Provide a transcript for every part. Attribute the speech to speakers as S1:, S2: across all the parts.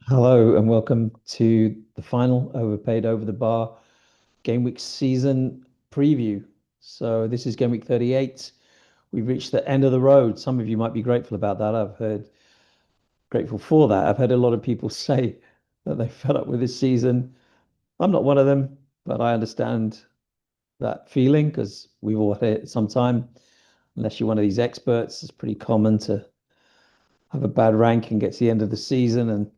S1: Hello and welcome to the final Overpaid Over the Bar Game Week season preview. So this is Game Week 38. We've reached the end of the road. Some of you might be grateful about that. I've heard grateful for that. I've heard a lot of people say that they fed up with this season. I'm not one of them, but I understand that feeling because we've all had it at some time. Unless you're one of these experts, it's pretty common to have a bad rank and get to the end of the season and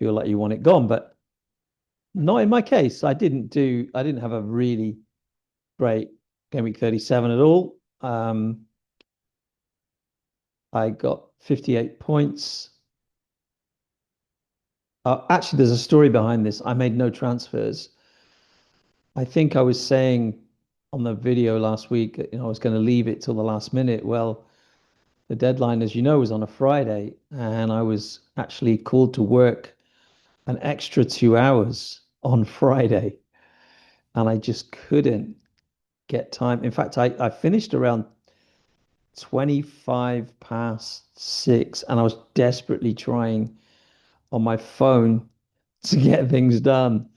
S1: feel like you want it gone. But not in my case. I didn't have a really great game week 37 at all. I got 58 points. Actually, there's a story behind this. I made no transfers. I think I was saying on the video last week, I was going to leave it till the last minute. Well, the deadline, as you know, was on a Friday, and I was actually called to work an extra 2 hours on Friday, and I just couldn't get time. In fact, I finished around 25 past 6, and I was desperately trying on my phone to get things done,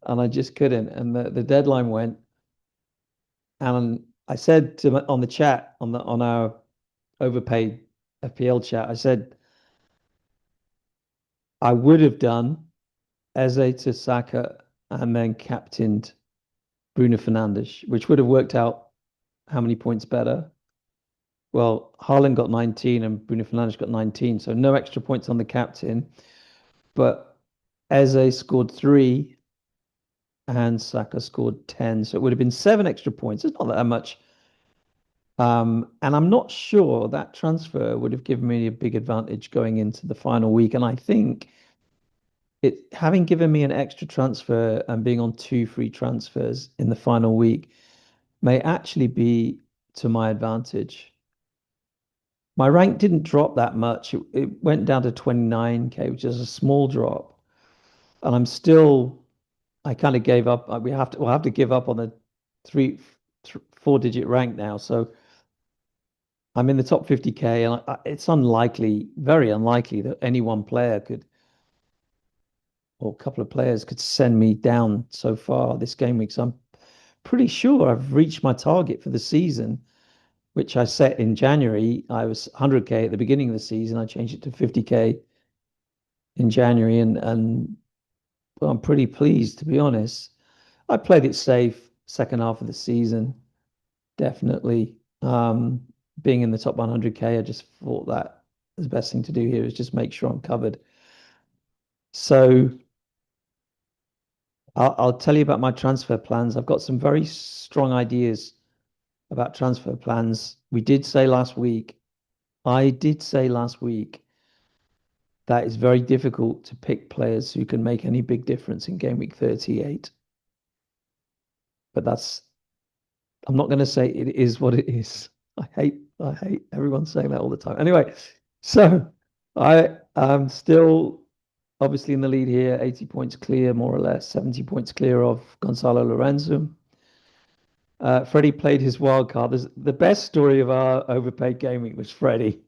S1: and I just couldn't. And the deadline went, and I said on the chat on our overpaid FPL chat, I said I would have done Eze to Saka and then captained Bruno Fernandes, which would have worked out how many points better. Well, Haaland got 19 and Bruno Fernandes got 19, so no extra points on the captain. But Eze scored three and Saka scored 10. So it would have been seven extra points. It's not that much. And I'm not sure that transfer would have given me a big advantage going into the final week. And I think it having given me an extra transfer and being on two free transfers in the final week may actually be to my advantage. My rank didn't drop that much. It went down to 29k, which is a small drop. And I kind of gave up. We'll have to give up on the four digit rank now. So I'm in the top 50k, and it's unlikely, very unlikely, that any one player could, or a couple of players could send me down so far this game week. So I'm pretty sure I've reached my target for the season, which I set in January. I was 100k at the beginning of the season. I changed it to 50k in January, and well, I'm pretty pleased, to be honest. I played it safe second half of the season, definitely. Being in the top 100k, I just thought that the best thing to do here is just make sure I'm covered. So I'll tell you about my transfer plans. I've got some very strong ideas about transfer plans. I did say last week that it's very difficult to pick players who can make any big difference in game week 38. But I'm not going to say it is what it is. I hate everyone saying that all the time. Anyway, so I am still obviously in the lead here, 80 points clear, more or less, 70 points clear of Gonzalo Lorenzo. Freddie played his wild card. The best story of our overpaid gaming was Freddie,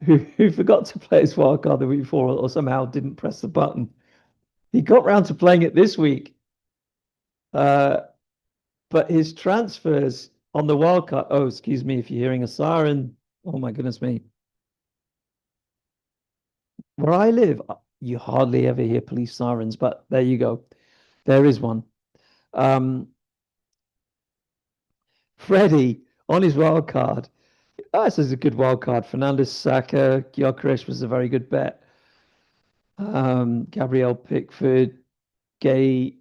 S1: who forgot to play his wild card the week before, or somehow didn't press the button. He got round to playing it this week. Uh, But his transfers on the wild card. Oh, excuse me if you're hearing a siren. Oh my goodness me. Where I live, you hardly ever hear police sirens, but there you go. There is one. Um, Freddie on his wild card. Oh, this is a good wild card. Fernandez, Saka, Gyökeres was a very good bet. Gabriel Pickford, Gay,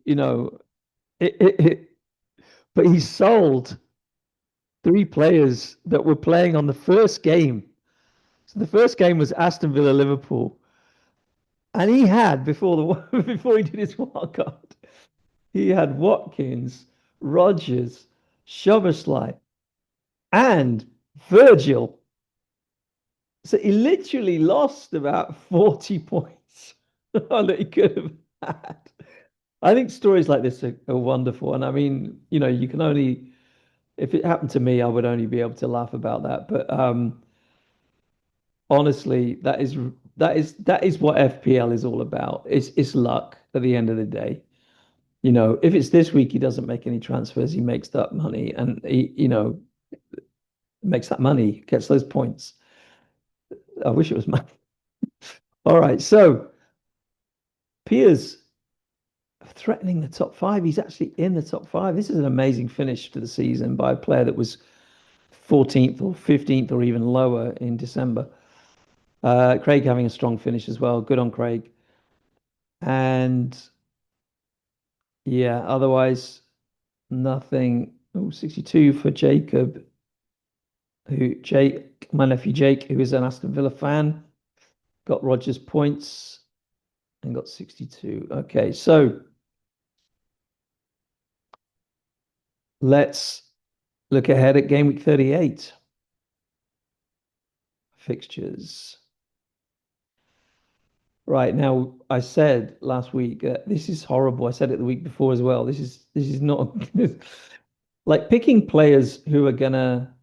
S1: it, but he sold three players that were playing on the first game. So the first game was Aston Villa Liverpool. And he had before the before he did his wild card, he had Watkins, Rogers, Szoboszlai, and Virgil. So he literally lost about 40 points that he could have had. I think stories like this are wonderful. And I mean, you can only, if it happened to me, I would only be able to laugh about that. But honestly, that is that is what FPL is all about. It's luck at the end of the day. You know, if it's this week he doesn't make any transfers, he makes that money and he, makes that money, gets those points. I wish it was money. All right, so Piers threatening the top five. He's actually in the top five. This is an amazing finish to the season by a player that was 14th or 15th or even lower in December. Craig having a strong finish as well. Good on Craig. And yeah, otherwise, nothing. Oh, 62 for Jacob, my nephew Jake, who is an Aston Villa fan, got Rogers points and got 62. Okay, so let's look ahead at game week 38 fixtures. Right now, I said last week this is horrible. I said it the week before as well. This is not like picking players who are gonna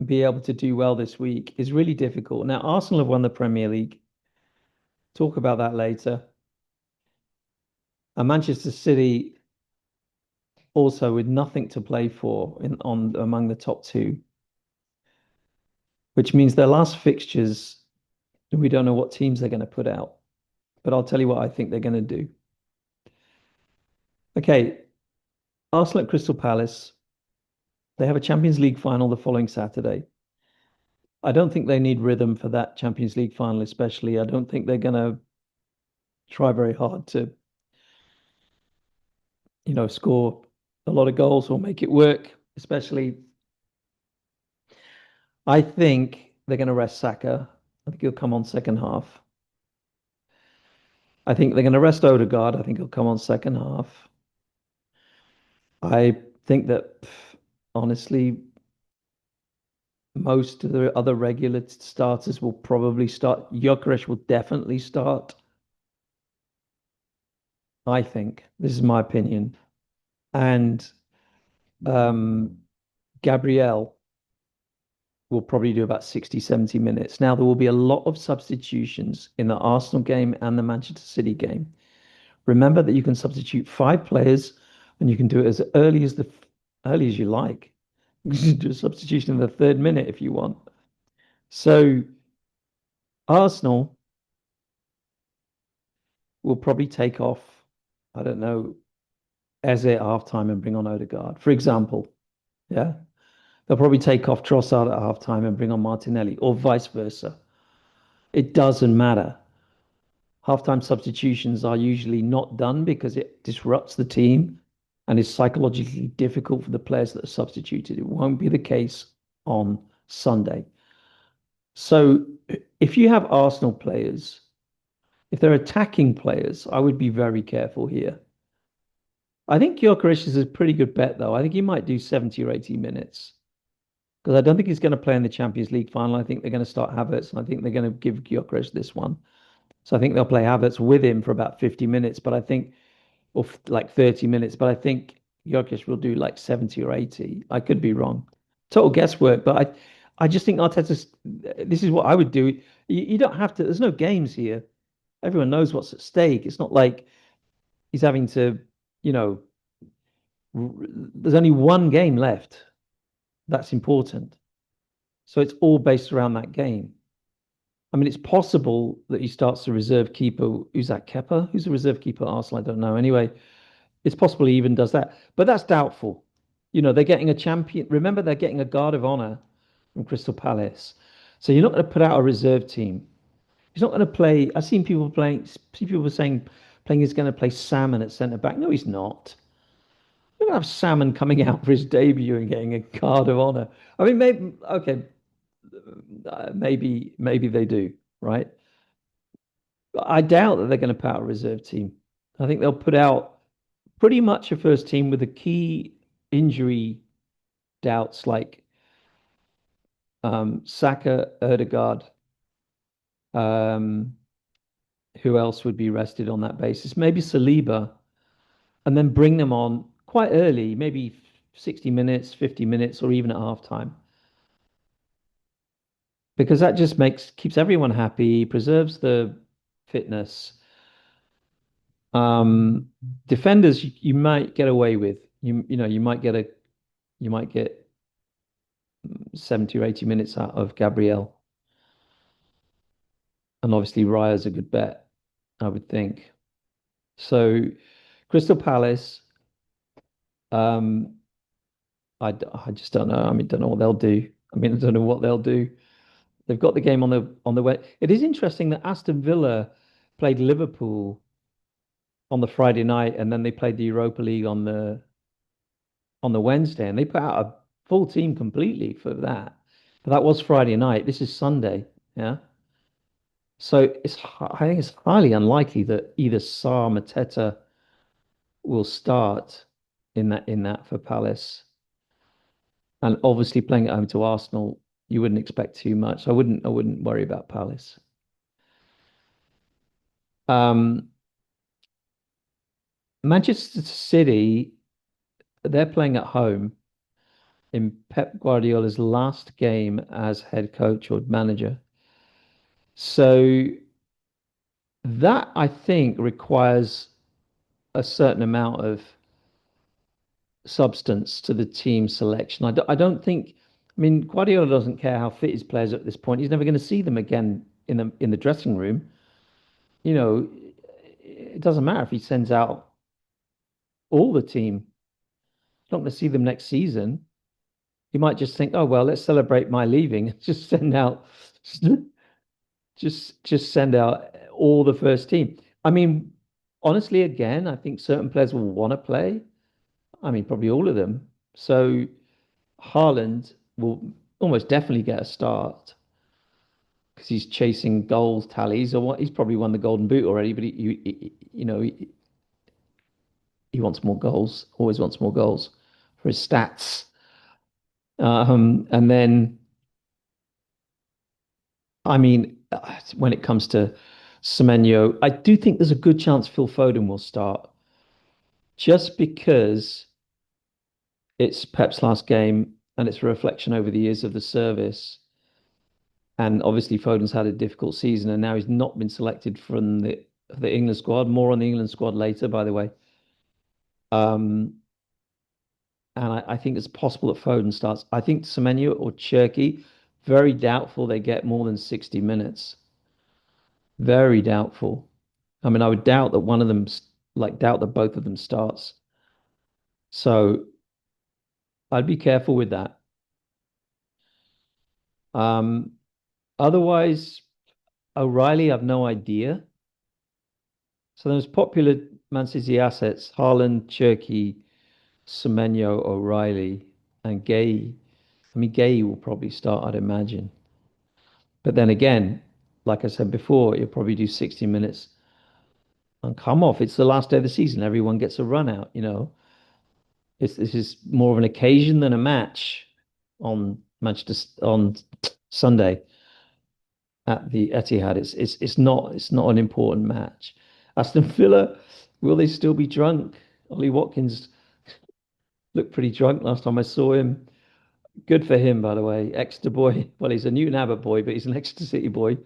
S1: be able to do well this week is really difficult. Now, Arsenal have won the Premier League. Talk about that later. And Manchester City also with nothing to play for in on among the top two, which means their last fixtures, we don't know what teams they're going to put out. But I'll tell you what I think they're going to do. Okay, Arsenal at Crystal Palace. They have a Champions League final the following Saturday. I don't think they need rhythm for that Champions League final, especially. I don't think they're going to try very hard to, score a lot of goals or make it work, especially. I think they're going to rest Saka. I think he'll come on second half. I think they're going to rest Odegaard. I think he'll come on second half. I think that, honestly, most of the other regular starters will probably start. Gyökeres will definitely start. I think this is my opinion, and um, Gabriel will probably do about 60, 70 minutes. Now there will be a lot of substitutions in the Arsenal game and the Manchester City game. Remember that you can substitute 5 players, and you can do it as early as you like. You can do a substitution in the 3rd minute if you want. So Arsenal will probably take off, I don't know, Eze at halftime and bring on Odegaard, for example. Yeah. They'll probably take off Trossard at halftime and bring on Martinelli, or vice versa. It doesn't matter. Halftime substitutions are usually not done because it disrupts the team and is psychologically difficult for the players that are substituted. It won't be the case on Sunday. So if you have Arsenal players, if they're attacking players, I would be very careful here. I think Gyökeres is a pretty good bet, though. I think he might do 70 or 80 minutes because I don't think he's going to play in the Champions League final. I think they're going to start Havertz, and I think they're going to give Gyökeres this one. So I think they'll play Havertz with him for about 50 minutes, but I think, or like 30 minutes, but I think Gyökeres will do like 70 or 80. I could be wrong. Total guesswork, but I just think Arteta's, this is what I would do. You don't have to, there's no games here. Everyone knows what's at stake. It's not like he's having to, you know, there's only one game left. That's important. So it's all based around that game. I mean, it's possible that he starts the reserve keeper. Who's that, Kepa? Who's the reserve keeper at Arsenal? I don't know. Anyway, it's possible he even does that, but that's doubtful. They're getting a champion. Remember, they're getting a guard of honor from Crystal Palace. So you're not going to put out a reserve team. He's not going to play. I've seen people playing. See people saying playing is going to play Salmon at centre back. No, he's not. You're going to have Salmon coming out for his debut and getting a guard of honor. I mean, maybe okay, maybe they do, right? But I doubt that they're going to put out a reserve team. I think they'll put out pretty much a first team with the key injury doubts like Saka, Erdegaard. Um, who else would be rested on that basis? Maybe Saliba, and then bring them on quite early, maybe 60 minutes, 50 minutes, or even at halftime. because that just makes keeps everyone happy, preserves the fitness. Defenders you might get away with. You might get 70 or 80 minutes out of Gabriel. And obviously Raya's a good bet, I would think. So Crystal Palace, um, I just don't know. I mean, don't know what they'll do. I mean, I don't know what they'll do. They've got the game on the way. It is interesting that Aston Villa played Liverpool on the Friday night, and then they played the Europa League on the Wednesday, and they put out a full team completely for that. But that was Friday night. This is Sunday. Yeah. So I think it's highly unlikely that either Sarr, Mateta will start in that for Palace. And obviously playing at home to Arsenal, you wouldn't expect too much. I wouldn't worry about Palace. Um, Manchester City, they're playing at home in Pep Guardiola's last game as head coach or manager. So that I think requires a certain amount of substance to the team selection. I don't think, I mean, Guardiola doesn't care how fit his players are at this point. He's never going to see them again in the dressing room. You know, it doesn't matter if he sends out all the team. He's not going to see them next season. He might just think, oh well, let's celebrate my leaving. Just send out, just send out all the first team. I mean, honestly, again, I think certain players will want to play. I mean, probably all of them. So Haaland will almost definitely get a start because he's chasing goals tallies, or what? He's probably won the Golden Boot already, but he wants more goals. Always wants more goals for his stats. And then, I mean, when it comes to Semenyo, I do think there's a good chance Phil Foden will start, just because it's Pep's last game and it's a reflection over the years of the service. And obviously, Foden's had a difficult season, and now he's not been selected from the England squad. More on the England squad later, by the way. Um, and I think it's possible that Foden starts. I think Semenyo or Cherky, very doubtful they get more than 60 minutes. Very doubtful. I mean, I would doubt that one of them, like, doubt that both of them starts. So I'd be careful with that. Um, Otherwise, O'Reilly, I've no idea. So those popular Man City assets, Haaland, Cherky, Semenyo, O'Reilly, and Gay. I mean, Gay will probably start, I'd imagine. But then again, like I said before, you'll probably do 60 minutes and come off. It's the last day of the season. Everyone gets a run out. This is more of an occasion than a match on Sunday at the Etihad. It's not an important match. Aston Villa, will they still be drunk? Ollie Watkins looked pretty drunk last time I saw him. Good for him, by the way. Exeter boy. Well, he's a Newton Abbott boy, but he's an Exeter City boy.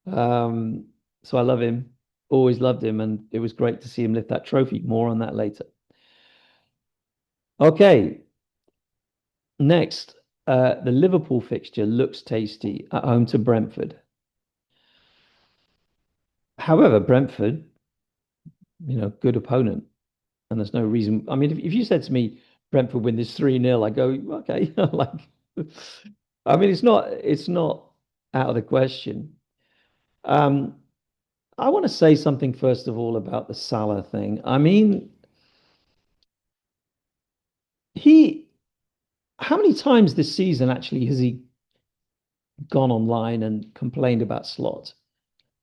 S1: Um, so I love him. Always loved him, and it was great to see him lift that trophy. More on that later. Okay, next, the Liverpool fixture looks tasty at home to Brentford. However, Brentford, good opponent, and there's no reason. I mean, if you said to me, Brentford win this 3-0, I go, okay, like, I mean, it's not out of the question. Um, I want to say something first of all about the Salah thing. I mean, he, how many times this season actually has he gone online and complained about Slot?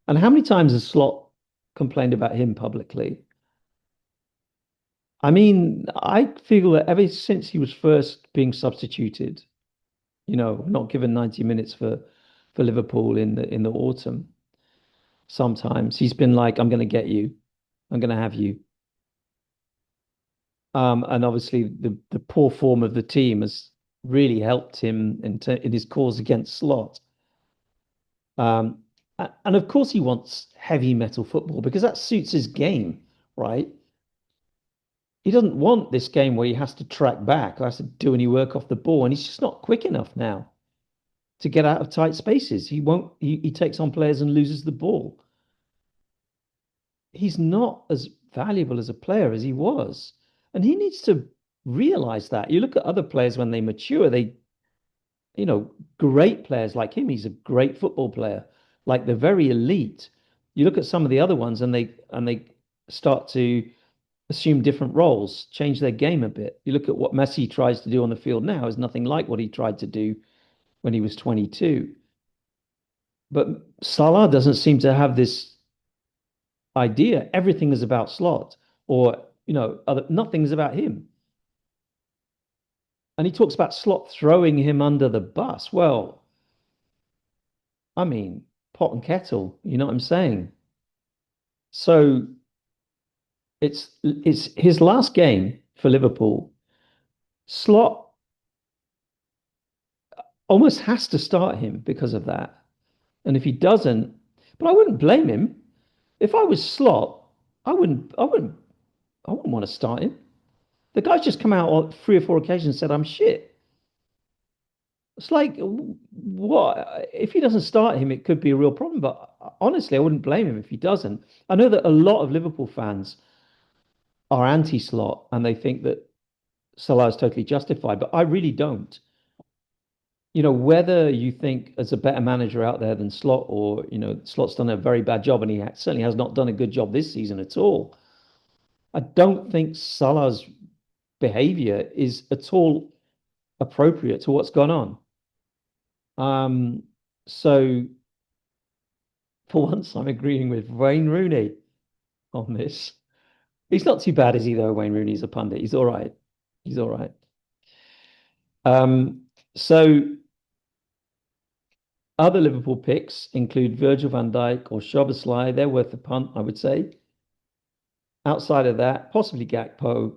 S1: And how many times has Slot complained about him publicly? I mean, I feel that ever since he was first being substituted, not given 90 minutes for Liverpool in the autumn, sometimes he's been like, I'm going to get you. I'm going to have you. And obviously the poor form of the team has really helped him in his cause against Slot. Um, and of course he wants heavy metal football because that suits his game, right? He doesn't want this game where he has to track back or has to do any work off the ball, and he's just not quick enough now to get out of tight spaces. He won't. He takes on players and loses the ball. He's not as valuable as a player as he was, and he needs to realize that. You look at other players when they mature, you know, great players like him. He's a great football player, like the very elite. You look at some of the other ones, and they start to assume different roles, change their game a bit. You look at what Messi tries to do on the field now is nothing like what he tried to do when he was 22. But Salah doesn't seem to have this idea. Everything is about slot, or nothing is about him. And he talks about slot throwing him under the bus. Well, I mean, pot and kettle, you know what I'm saying? So it's his last game for Liverpool. Slot almost has to start him because of that. And if he doesn't, but I wouldn't blame him. If I was Slot, I wouldn't want to start him. The guy's just come out on 3 or 4 occasions and said I'm shit. It's like, what? If he doesn't start him, it could be a real problem. But honestly, I wouldn't blame him if he doesn't. I know that a lot of Liverpool fans are anti-Slot and they think that Salah is totally justified, but I really don't. Whether you think there's a better manager out there than Slot, or Slot's done a very bad job, and he certainly has not done a good job this season at all. I don't think Salah's behavior is at all appropriate to what's gone on. Um, so for once, I'm agreeing with Wayne Rooney on this. He's not too bad, is he, though? Wayne Rooney's a pundit. He's all right. He's all right. So other Liverpool picks include Virgil van Dijk or Szoboszlai. They're worth a punt, I would say. Outside of that, possibly Gakpo.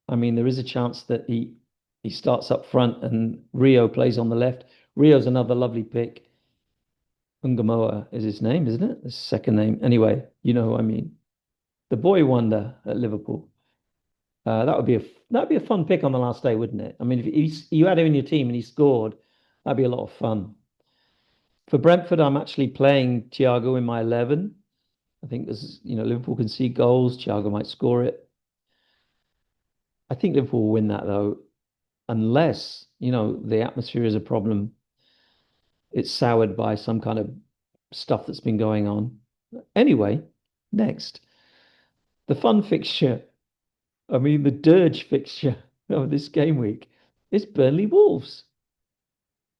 S1: I mean, there is a chance that he starts up front and Rio plays on the left. Rio's another lovely pick. Ungamoa is his name, isn't it? His second name. Anyway, you know who I mean. The boy wonder at Liverpool. That would be a fun pick on the last day, wouldn't it? I mean, if you had him in your team and he scored, that'd be a lot of fun. For Brentford, I'm actually playing Thiago in my 11. I think Liverpool can see goals. Thiago might score it. I think Liverpool will win that though, unless, the atmosphere is a problem. It's soured by some kind of stuff that's been going on. Anyway, next, the fun fixture. I mean, the dirge fixture of this game week is Burnley Wolves,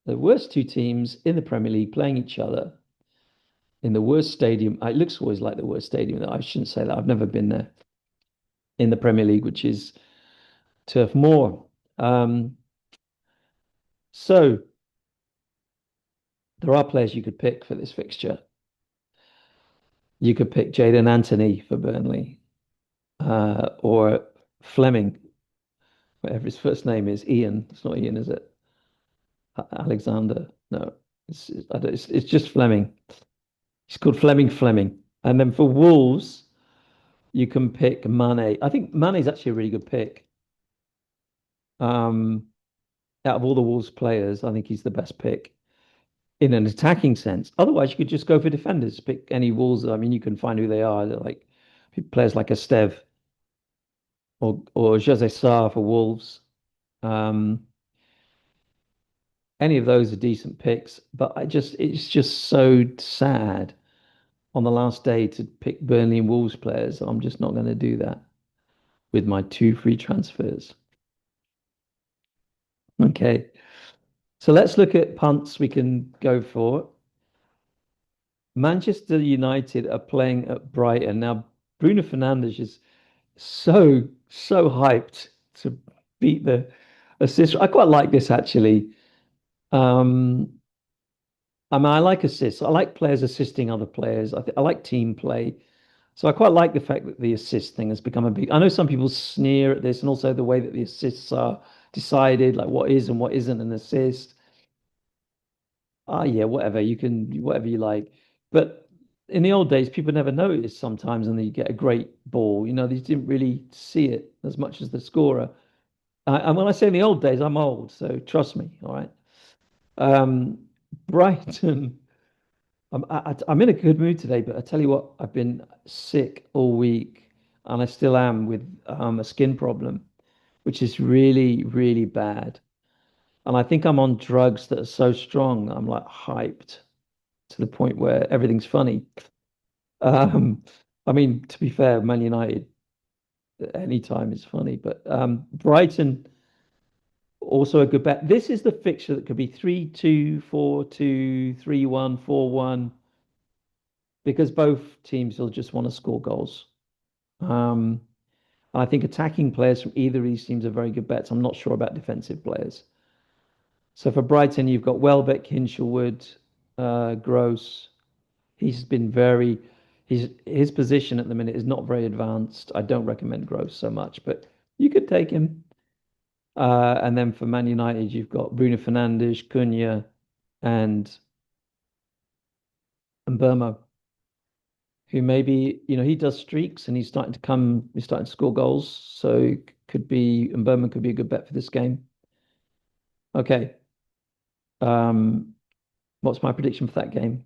S1: the worst two teams in the Premier League playing each other in the worst stadium. It looks always like the worst stadium. I shouldn't say that. I've never been there in the Premier League, which is Turf Moor. So there are players you could pick for this fixture. You could pick Jadon Anthony for Burnley, or Fleming, whatever his first name is. Ian. It's not Ian, is it? Alexander. No, it's just Fleming. He's called Fleming. And then for Wolves, you can pick Mane. I think Mane's actually a really good pick. Um, Out of all the Wolves players, I think he's the best pick in an attacking sense. Otherwise, you could just go for defenders. Pick any Wolves. I mean, you can find who they are. They're like players like Esteve or Jose Sarr for Wolves. Um, any of those are decent picks, but it's just so sad on the last day to pick Burnley and Wolves players. I'm just not going to do that with my 2 free transfers. Okay, so let's look at punts we can go for. Manchester United are playing at Brighton. Now, Bruno Fernandes is so hyped to beat the assist. I quite like this actually. Um, I mean, I like assists. I like players assisting other players. I like team play. So I quite like the fact that the assist thing has become a big. I know some people sneer at this, and also the way that the assists are decided, like what is and what isn't an assist. Ah, yeah, whatever. You can, whatever you like. But in the old days, people never noticed sometimes, and then you get a great ball. They didn't really see it as much as the scorer. And when I say in the old days, I'm old, so trust me. All right. Um, Brighton. I'm in a good mood today, but I tell you what, I've been sick all week, and I still am with a skin problem, which is really, really bad. And I think I'm on drugs that are so strong, I'm like hyped to the point where everything's funny. Um, I mean, to be fair, Man United anytime is funny, but Brighton also a good bet. This is the fixture that could be 3-2, 4-2, 3-1, 4-1, because both teams will just want to score goals. Um, and I think attacking players from either of these teams are very good bets. I'm not sure about defensive players. So for Brighton, you've got Welbeck, Hinshelwood, Gross. He's been very, his position at the minute is not very advanced. I don't recommend Gross so much, but you could take him. And then for Man United, you've got Bruno Fernandes, Cunha, and Burmo, who maybe, he does streaks and he's starting to score goals. So could be, and Burman could be a good bet for this game. Okay. Um, what's my prediction for that game?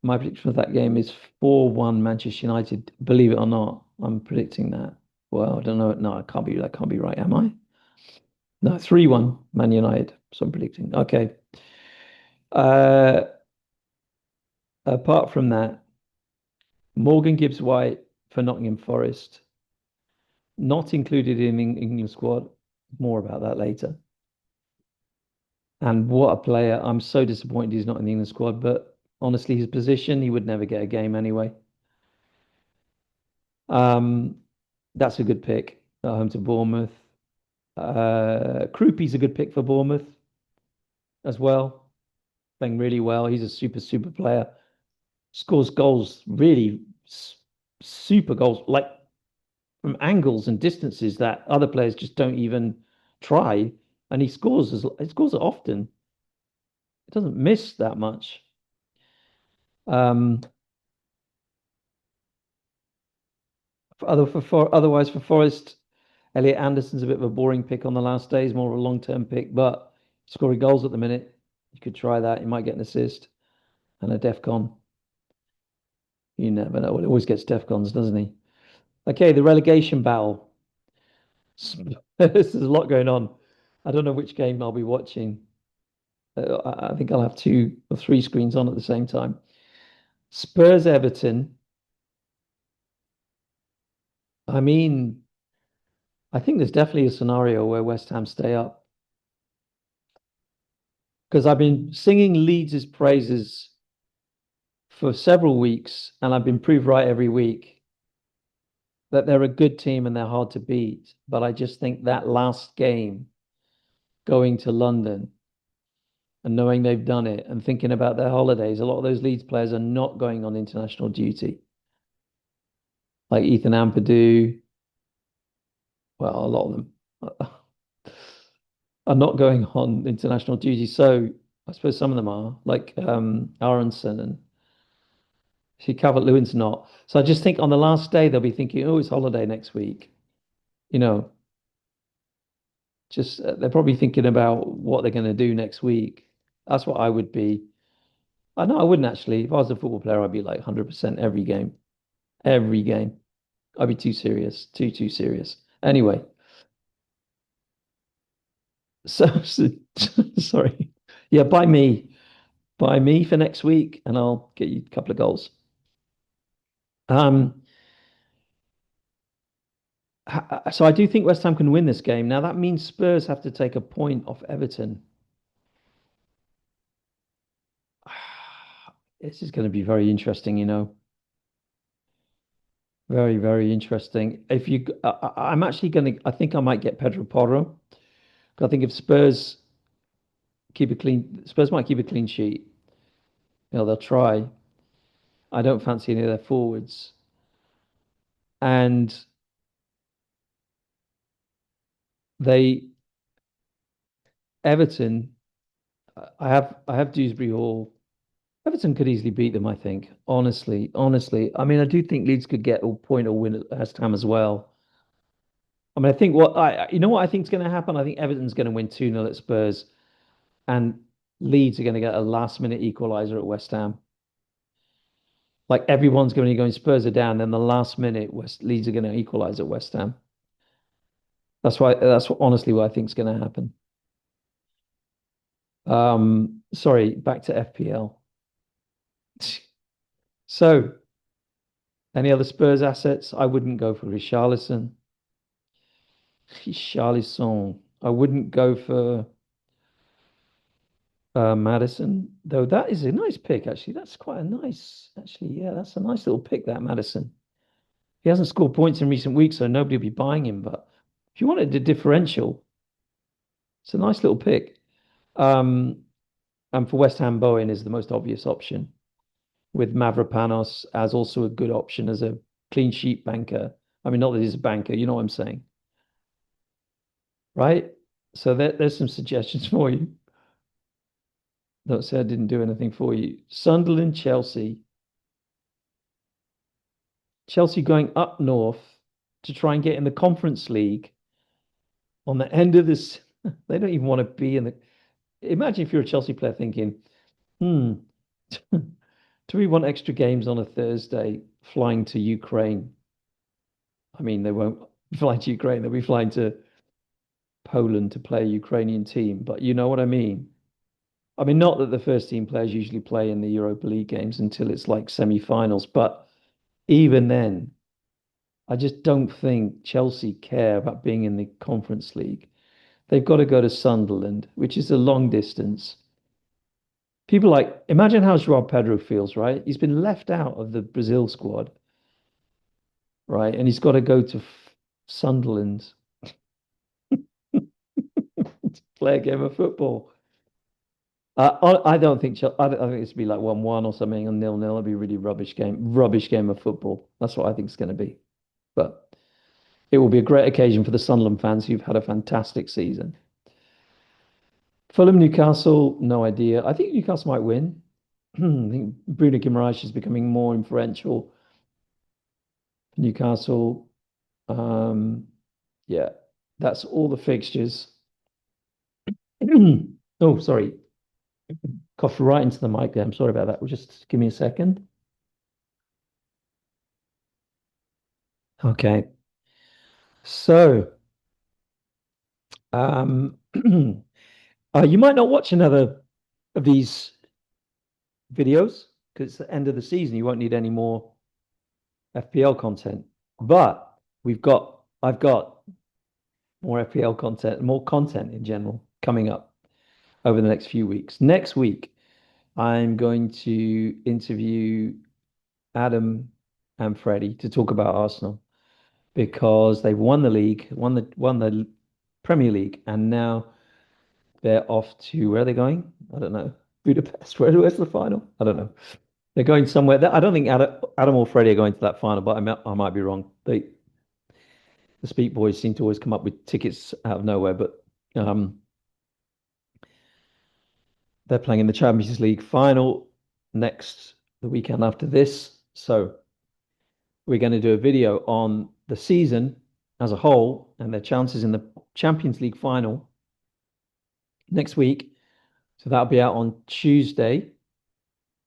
S1: My prediction for that game is 4-1 Manchester United. Believe it or not, I'm predicting that. Well, I don't know. No, I can't be that can't be right, am I? No, 3-1 Man United. So I'm predicting. Okay. Uh Apart from that, Morgan Gibbs White for Nottingham Forest, not included in England squad. More about that later. And what a player. I'm so disappointed he's not in the England squad, but honestly, his position, he would never get a game anyway. Um, that's a good pick at home to Bournemouth. Krupi's a good pick for Bournemouth as well. Playing really well. He's a super, super player. Scores goals, really super goals, like from angles and distances that other players just don't even try. And he scores it often. It doesn't miss that much. Um, otherwise for Forest, Elliot Anderson's a bit of a boring pick on the last day. He's more of a long-term pick, but scoring goals at the minute. You could try that. You might get an assist and a DEFCON. You never know. Well, he always gets DEFCONs, doesn't he? Okay, the relegation battle. There's a lot going on. I don't know which game I'll be watching. I think I'll have two or three screens on at the same time. Spurs Everton. I mean, I think there's definitely a scenario where West Ham stay up because I've been singing Leeds' praises for several weeks and I've been proved right every week that they're a good team and they're hard to beat. But I just think that last game going to London and knowing they've done it and thinking about their holidays, a lot of those Leeds players are not going on international duty, like Ethan Ampadu. Well, a lot of them are not going on international duty. So I suppose some of them are, like Aronson and see Calvert-Lewin's not. So I just think on the last day they'll be thinking, oh, it's holiday next week. You know, just they're probably thinking about what they're going to do next week. That's what I would be. I know I wouldn't actually. If I was a football player, I'd be like 100% every game. Every game. I'd be too serious, too serious. Anyway, so sorry. Yeah, buy me for next week, and I'll get you a couple of goals. Um, so I do think West Ham can win this game. Now that means Spurs have to take a point off Everton. This is going to be very interesting. Very, very interesting. If you, I'm actually going to, I think I might get Pedro Porro. 'Cause I think if Spurs might keep a clean sheet. They'll try. I don't fancy any of their forwards. And they, Everton, I have Dewsbury Hall. Everton could easily beat them, I think. Honestly. I mean, I do think Leeds could get a point or win at West Ham as well. I mean, I think you know what I think is going to happen? I think Everton's going to win 2-0 at Spurs and Leeds are going to get a last minute equaliser at West Ham. Like everyone's going to be going Spurs are down, then the last minute West Leeds are going to equalise at West Ham. Honestly what I think is going to happen. Sorry, back to FPL. So, any other Spurs assets? I wouldn't go for Richarlison. Richarlison. I wouldn't go for Madison, though that is a nice pick, actually. That's quite a nice, actually, yeah, that's a nice little pick, that Madison. He hasn't scored points in recent weeks, so nobody will be buying him. But if you wanted a differential, it's a nice little pick. Um, and for West Ham, Bowen is the most obvious option, with Mavropanos as also a good option as a clean sheet banker. I mean, not that he's a banker, you know what I'm saying, right? So there's some suggestions for you. Don't say I didn't do anything for you. Sunderland, Chelsea. Chelsea going up north to try and get in the Conference League on the end of this. They don't even want to be in the. Imagine if you're a Chelsea player thinking, hmm, do we want extra games on a Thursday flying to Ukraine? I mean, they won't fly to Ukraine, they'll be flying to Poland to play a Ukrainian team, but you know what I mean? I mean, not that the first team players usually play in the Europa League games until it's like semi-finals, but even then, I just don't think Chelsea care about being in the Conference League. They've got to go to Sunderland, which is a long distance. People like, imagine how Joao Pedro feels, right? He's been left out of the Brazil squad, right? And he's got to go to Sunderland to play a game of football. I don't think I think it's be like 1-1 or something, or 0-0. It'd be a really rubbish game of football. That's what I think it's going to be. But it will be a great occasion for the Sunderland fans who've had a fantastic season. Fulham, Newcastle, no idea. I think Newcastle might win. I think Bruno Guimaraes is becoming more influential for Newcastle. Um, yeah, that's all the fixtures. Oh, sorry. Coughed right into the mic there. I'm sorry about that. Just give me a second. Okay. So, um, you might not watch another of these videos because it's the end of the season. You won't need any more FPL content. But I've got more FPL content, more content in general coming up over the next few weeks. Next week, I'm going to interview Adam and Freddie to talk about Arsenal because they've won the league, won the Premier League, and now they're off to where are they going? I don't know. Budapest. Where's the final? I don't know. They're going somewhere. I don't think Adam or Freddie are going to that final, but I might be wrong. The Speak Boys seem to always come up with tickets out of nowhere, but um, they're playing in the Champions League final the weekend after this. So we're going to do a video on the season as a whole and their chances in the Champions League final next week. So that'll be out on Tuesday.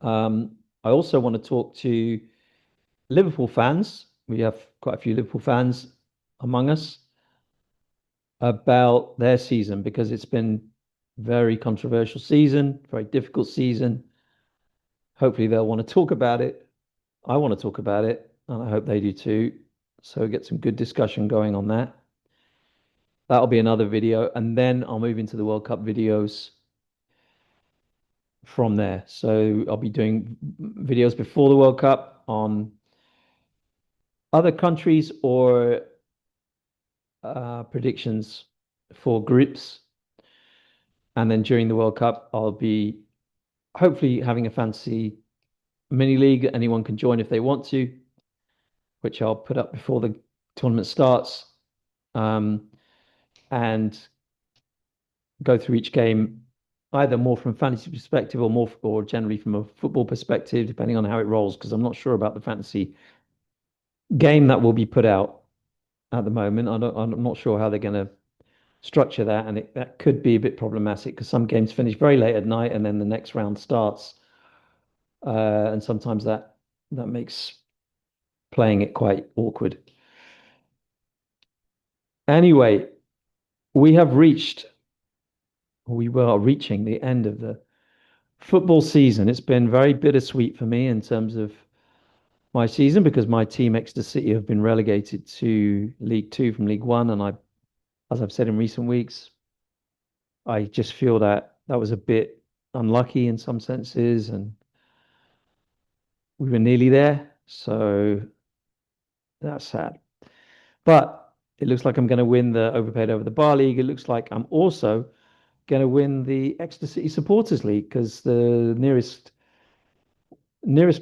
S1: I also want to talk to Liverpool fans. We have quite a few Liverpool fans among us about their season because it's been very controversial season, very difficult season. Hopefully they'll want to talk about it. I want to talk about it, and I hope they do too. So get some good discussion going on that. That'll be another video, and then I'll move into the World Cup videos from there. So I'll be doing videos before the World Cup on other countries or predictions for groups. And then during the World Cup, I'll be hopefully having a fantasy mini league. Anyone can join if they want to, which I'll put up before the tournament starts. And go through each game either more from a fantasy perspective or or generally from a football perspective, depending on how it rolls, because I'm not sure about the fantasy game that will be put out at the moment. I'm not sure how they're going to structure that, and that could be a bit problematic because some games finish very late at night and then the next round starts, and sometimes that makes playing it quite awkward. Anyway, we have reached, we were reaching the end of the football season. It's been very bittersweet for me in terms of my season because my team, Exeter City, have been relegated to League Two from League One, and as I've said in recent weeks, I just feel that that was a bit unlucky in some senses, and we were nearly there, so that's sad. But it looks like I'm going to win the Overpaid Over the Bar League. It looks like I'm also going to win the Exeter City Supporters League because the nearest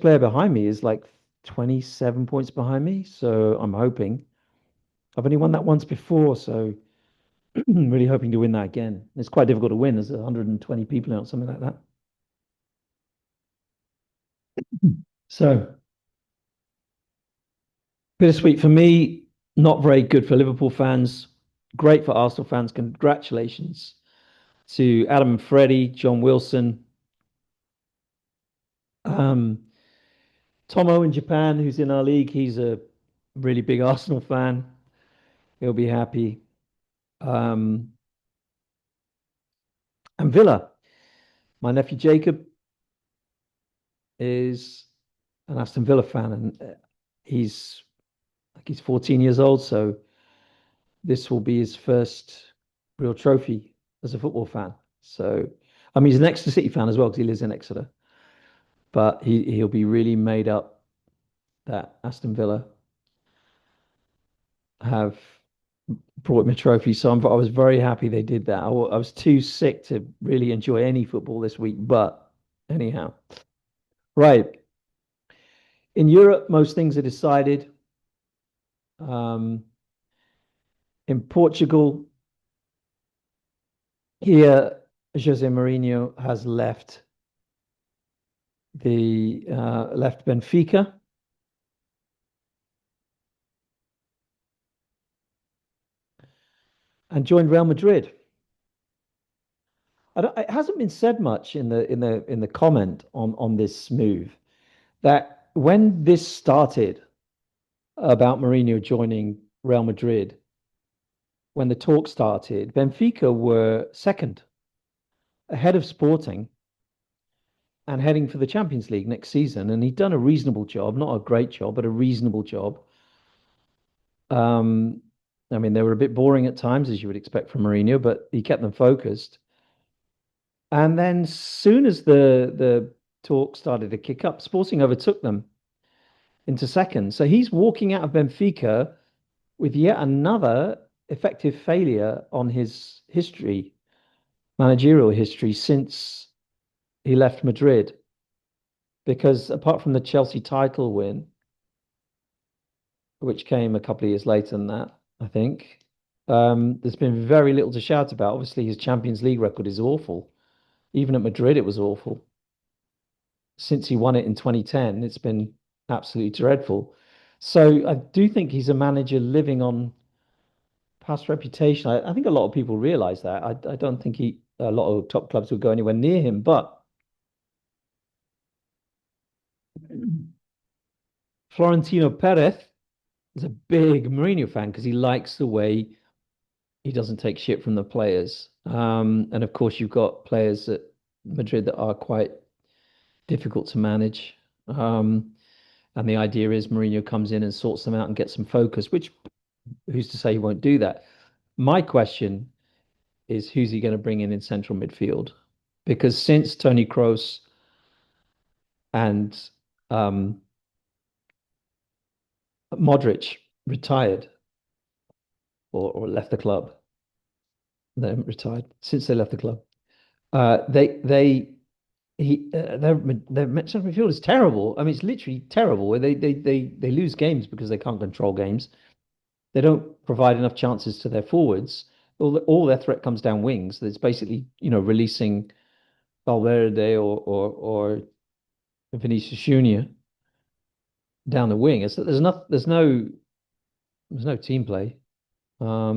S1: player behind me is like 27 points behind me. So I'm hoping. I've only won that once before, so I'm really hoping to win that again. It's quite difficult to win. There's 120 people out, something like that. So bittersweet for me, not very good for Liverpool fans, great for Arsenal fans. Congratulations to Adam and Freddie, John Wilson, um, Tomo in Japan, who's in our league. He's a really big Arsenal fan. He'll be happy. Um, and Villa, my nephew Jacob is an Aston Villa fan, and he's like he's 14 years old, so this will be his first real trophy as a football fan. So, I mean, he's an Exeter City fan as well because he lives in Exeter, but he'll be really made up that Aston Villa have brought him a trophy. So I was very happy they did that. I was too sick to really enjoy any football this week, but anyhow, right. In Europe, most things are decided. Um, in Portugal, here, Jose Mourinho has left Benfica and joined Real Madrid. It hasn't been said much in the comment on this move that when this started about Mourinho joining Real Madrid, when the talk started, Benfica were second, ahead of Sporting, and heading for the Champions League next season. And he'd done a reasonable job, not a great job, but a reasonable job. Um, I mean, they were a bit boring at times, as you would expect from Mourinho, but he kept them focused. And then, soon as the talk started to kick up, Sporting overtook them into second. So he's walking out of Benfica with yet another effective failure on his managerial history since he left Madrid. Because apart from the Chelsea title win, which came a couple of years later than that, I think, there's been very little to shout about. Obviously, his Champions League record is awful. Even at Madrid, it was awful. Since he won it in 2010, it's been absolutely dreadful. So I do think he's a manager living on past reputation. I think a lot of people realize that. I don't think a lot of top clubs would go anywhere near him, but Florentino Perez is a big Mourinho fan because he likes the way he doesn't take shit from the players. And of course, you've got players at Madrid that are quite difficult to manage. And the idea is Mourinho comes in and sorts them out and gets some focus, which who's to say he won't do that? My question is who's he going to bring in central midfield? Because since Tony Kroos and um, Modric retired or left the club, they haven't retired since they left the club. Their central midfield is terrible. I mean, it's literally terrible. They lose games because they can't control games. They don't provide enough chances to their forwards. All their threat comes down wings. It's basically, releasing Valverde or Vinicius Junior down the wing. There's no team play. I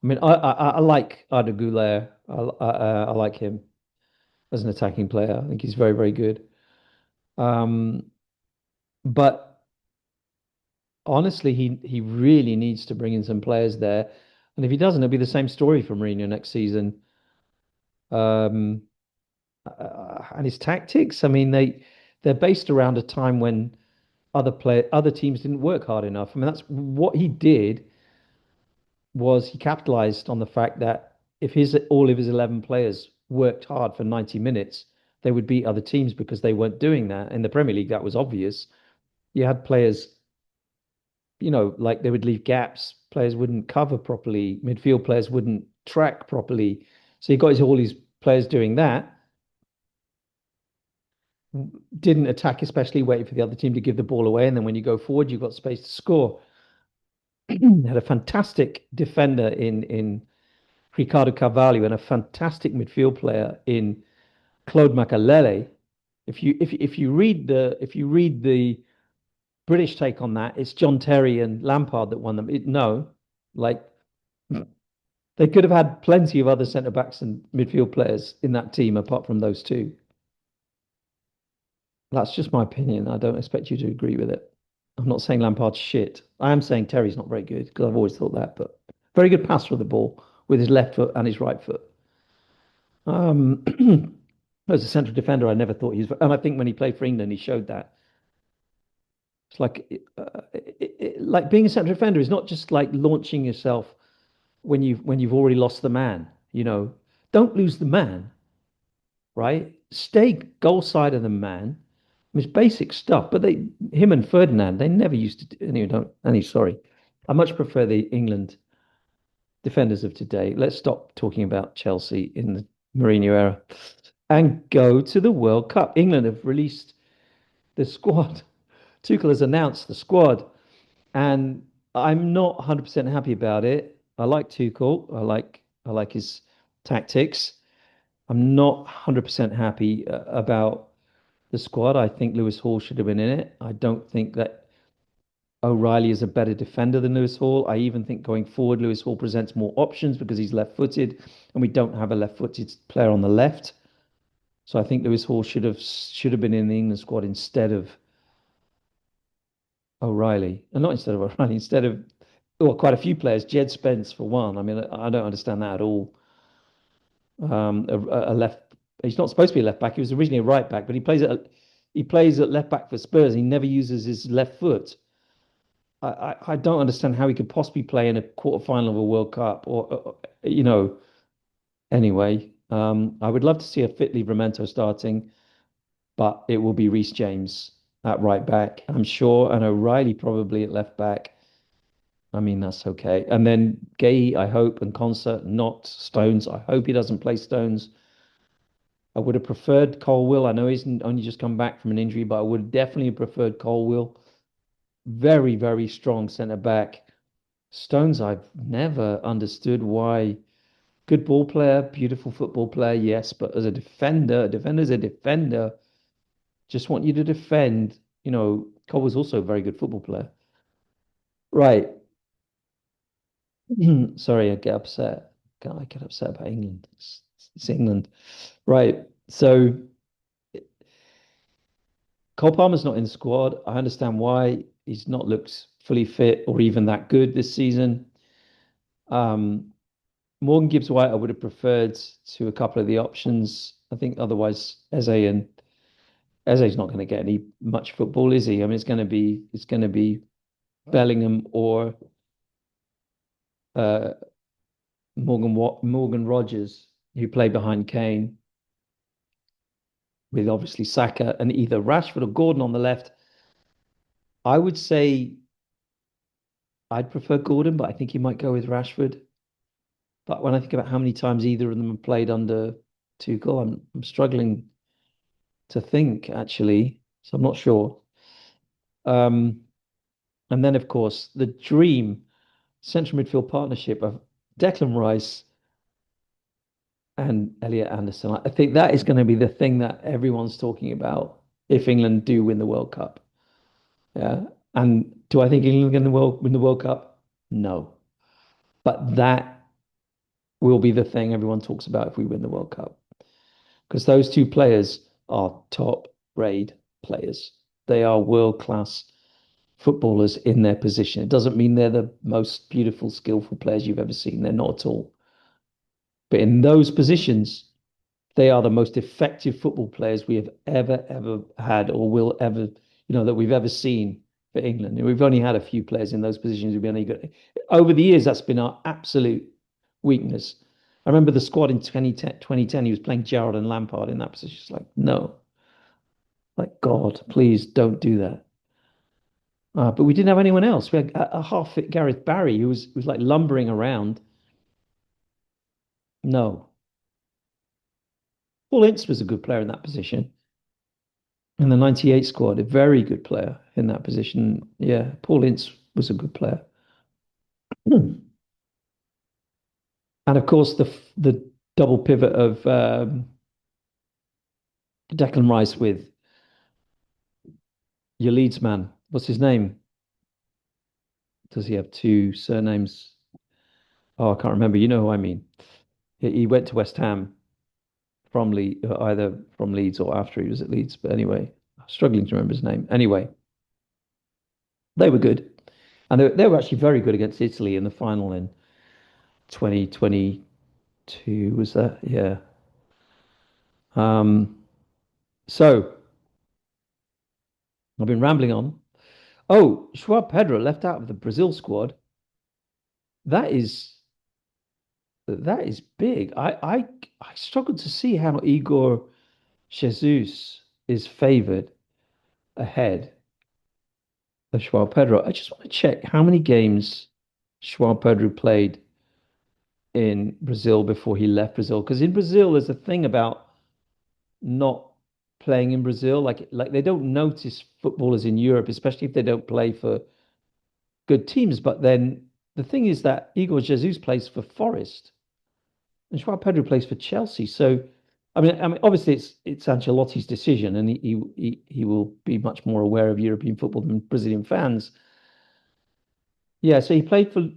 S1: mean, I like Arda Güler. I like him as an attacking player. I think he's very, very good. Um, but honestly, he really needs to bring in some players there. And if he doesn't, it'll be the same story for Mourinho next season. Um, and his tactics, I mean, they're based around a time when other teams didn't work hard enough. I mean, that's what he did was he capitalized on the fact that if his all of his 11 players worked hard for 90 minutes, they would beat other teams because they weren't doing that. In the Premier League, that was obvious. You had players, like they would leave gaps, players wouldn't cover properly, midfield players wouldn't track properly. So you got all these players doing that, didn't attack, especially waiting for the other team to give the ball away. And then when you go forward, you've got space to score. Had a fantastic defender in Ricardo Carvalho and a fantastic midfield player in Claude Makelele. If you read the British take on that, it's John Terry and Lampard that won them. No, like they could have had plenty of other centre backs and midfield players in that team apart from those two. That's just my opinion. I don't expect you to agree with it. I'm not saying Lampard's shit. I am saying Terry's not very good because I've always thought that, but very good passer of the ball with his left foot and his right foot. Um, as a central defender, I never thought he was, and I think when he played for England, he showed that. It's like being a central defender is not just like launching yourself when you've already lost the man. Don't lose the man, right? Stay goal side of the man. It's basic stuff. But him and Ferdinand, they never used to. Anyway, don't. Anyway, sorry. I much prefer the England defenders of today. Let's stop talking about Chelsea in the Mourinho era and go to the World Cup. England have released the squad. Tuchel has announced the squad, and I'm not 100% happy about it. I like Tuchel. I like his tactics. I'm not 100% happy about the squad. I think Lewis Hall should have been in it. I don't think that O'Reilly is a better defender than Lewis Hall. I even think going forward, Lewis Hall presents more options because he's left-footed, and we don't have a left-footed player on the left. So I think Lewis Hall should have been in the England squad instead of O'Reilly, and not instead of O'Reilly, instead of well, quite a few players. Jed Spence for one. I mean, I don't understand that at all. A left. He's not supposed to be a left back. He was originally a right back, but he plays at left back for Spurs. He never uses his left foot. I don't understand how he could possibly play in a quarter final of a World Cup anyway. I would love to see a fit Livramento starting, but it will be Reece James at right back, I'm sure, and O'Reilly probably at left back. I mean, that's okay. And then Gay, I hope, and Concert, not Stones. I hope he doesn't play Stones. I would have preferred Colwill. I know he's only just come back from an injury, but I would definitely have preferred Colwill. Very, very strong centre back. Stones, I've never understood why. Good ball player, beautiful football player, yes, but as a defender's a defender. Just want you to defend. Colwill's also a very good football player. Right. Sorry, I get upset. I get upset about England. It's England. Right. So Cole Palmer's not in the squad. I understand why he's not looked fully fit or even that good this season. Um, Morgan Gibbs White, I would have preferred to a couple of the options. I think otherwise Eze's not going to get any much football, is he? I mean, it's going to be Bellingham or uh, Morgan Rogers, who play behind Kane, with obviously Saka and either Rashford or Gordon on the left. I would say I'd prefer Gordon, but I think he might go with Rashford. But when I think about how many times either of them have played under Tuchel, I'm struggling to think actually. So I'm not sure. Um, and then of course the dream central midfield partnership of Declan Rice and Elliot Anderson. I think that is going to be the thing that everyone's talking about if England do win the World Cup. Yeah. And do I think England can win the World Cup? No. But that will be the thing everyone talks about if we win the World Cup. Because those two players are top grade players. They are world class footballers in their position. It doesn't mean they're the most beautiful, skillful players you've ever seen. They're not at all. But in those positions, they are the most effective football players we have ever had or will ever, that we've ever seen for England. And we've only had a few players in those positions who've been any good. Over the years, that's been our absolute weakness. I remember the squad in 2010, he was playing Gerrard and Lampard in that position. It's like, no, like, God, please don't do that. But we didn't have anyone else. We had a half-fit Gareth Barry who was like lumbering around. No. Paul Ince was a good player in that position. In the 98 squad, a very good player in that position. Yeah, Paul Ince was a good player. And of course, the double pivot of Declan Rice with your Leeds man. What's his name? Does he have two surnames? Oh, I can't remember. You know who I mean. He went to West Ham from either from Leeds or after he was at Leeds. But anyway, I'm struggling to remember his name. Anyway, they were good. And they were actually very good against Italy in the final in 2022, was that? Yeah. Um, so I've been rambling on. Oh, Joao Pedro left out of the Brazil squad. That is that is big. I struggle to see how Igor Jesus is favored ahead of Joao Pedro. I just want to check how many games Joao Pedro played in Brazil before he left Brazil. Because in Brazil, there's a thing about not playing in Brazil. Like they don't notice footballers in Europe, especially if they don't play for good teams. But then the thing is that Igor Jesus plays for Forest and Joao Pedro plays for Chelsea. So I mean, obviously it's Ancelotti's decision, and he will be much more aware of European football than Brazilian fans. Yeah, so he played for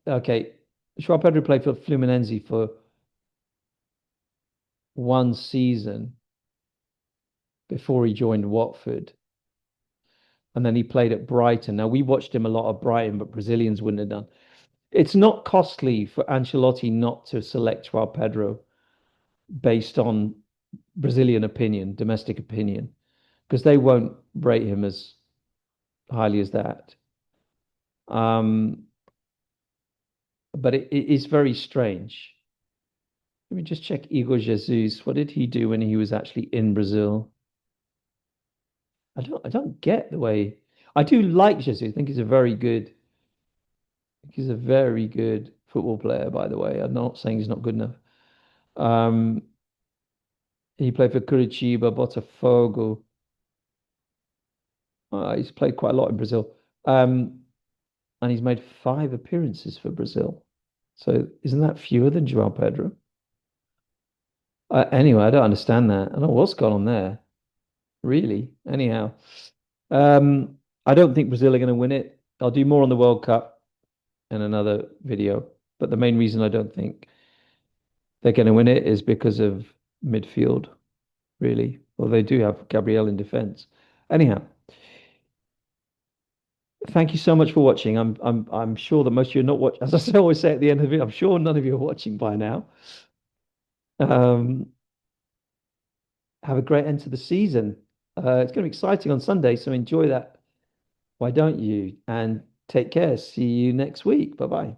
S1: okay. Joao Pedro played for Fluminense for one season before he joined Watford. And then he played at Brighton. Now, we watched him a lot at Brighton, but Brazilians wouldn't have done. It's not costly for Ancelotti not to select Joao Pedro based on Brazilian opinion, domestic opinion, because they won't rate him as highly as that. Um, but it is very strange. Let me just check Igor Jesus. What did he do when he was actually in Brazil? I don't get the way I do like Jesus. I think he's a very good football player, by the way. I'm not saying he's not good enough. Um, he played for Curitiba, Botafogo. He's played quite a lot in Brazil. Um, and he's made 5 appearances for Brazil. So isn't that fewer than Joao Pedro? Anyway, I don't understand that. I don't know what's gone on there, really. Anyhow, I don't think Brazil are going to win it. I'll do more on the World Cup in another video. But the main reason I don't think they're going to win it is because of midfield, really. Well, they do have Gabriel in defense. Anyhow, thank you so much for watching. I'm sure that most of you are not watching. As I always say at the end of it, I'm sure none of you are watching by now. Um, have a great end to the season. It's going to be exciting on Sunday, so enjoy that. Why don't you? And take care. See you next week. Bye bye.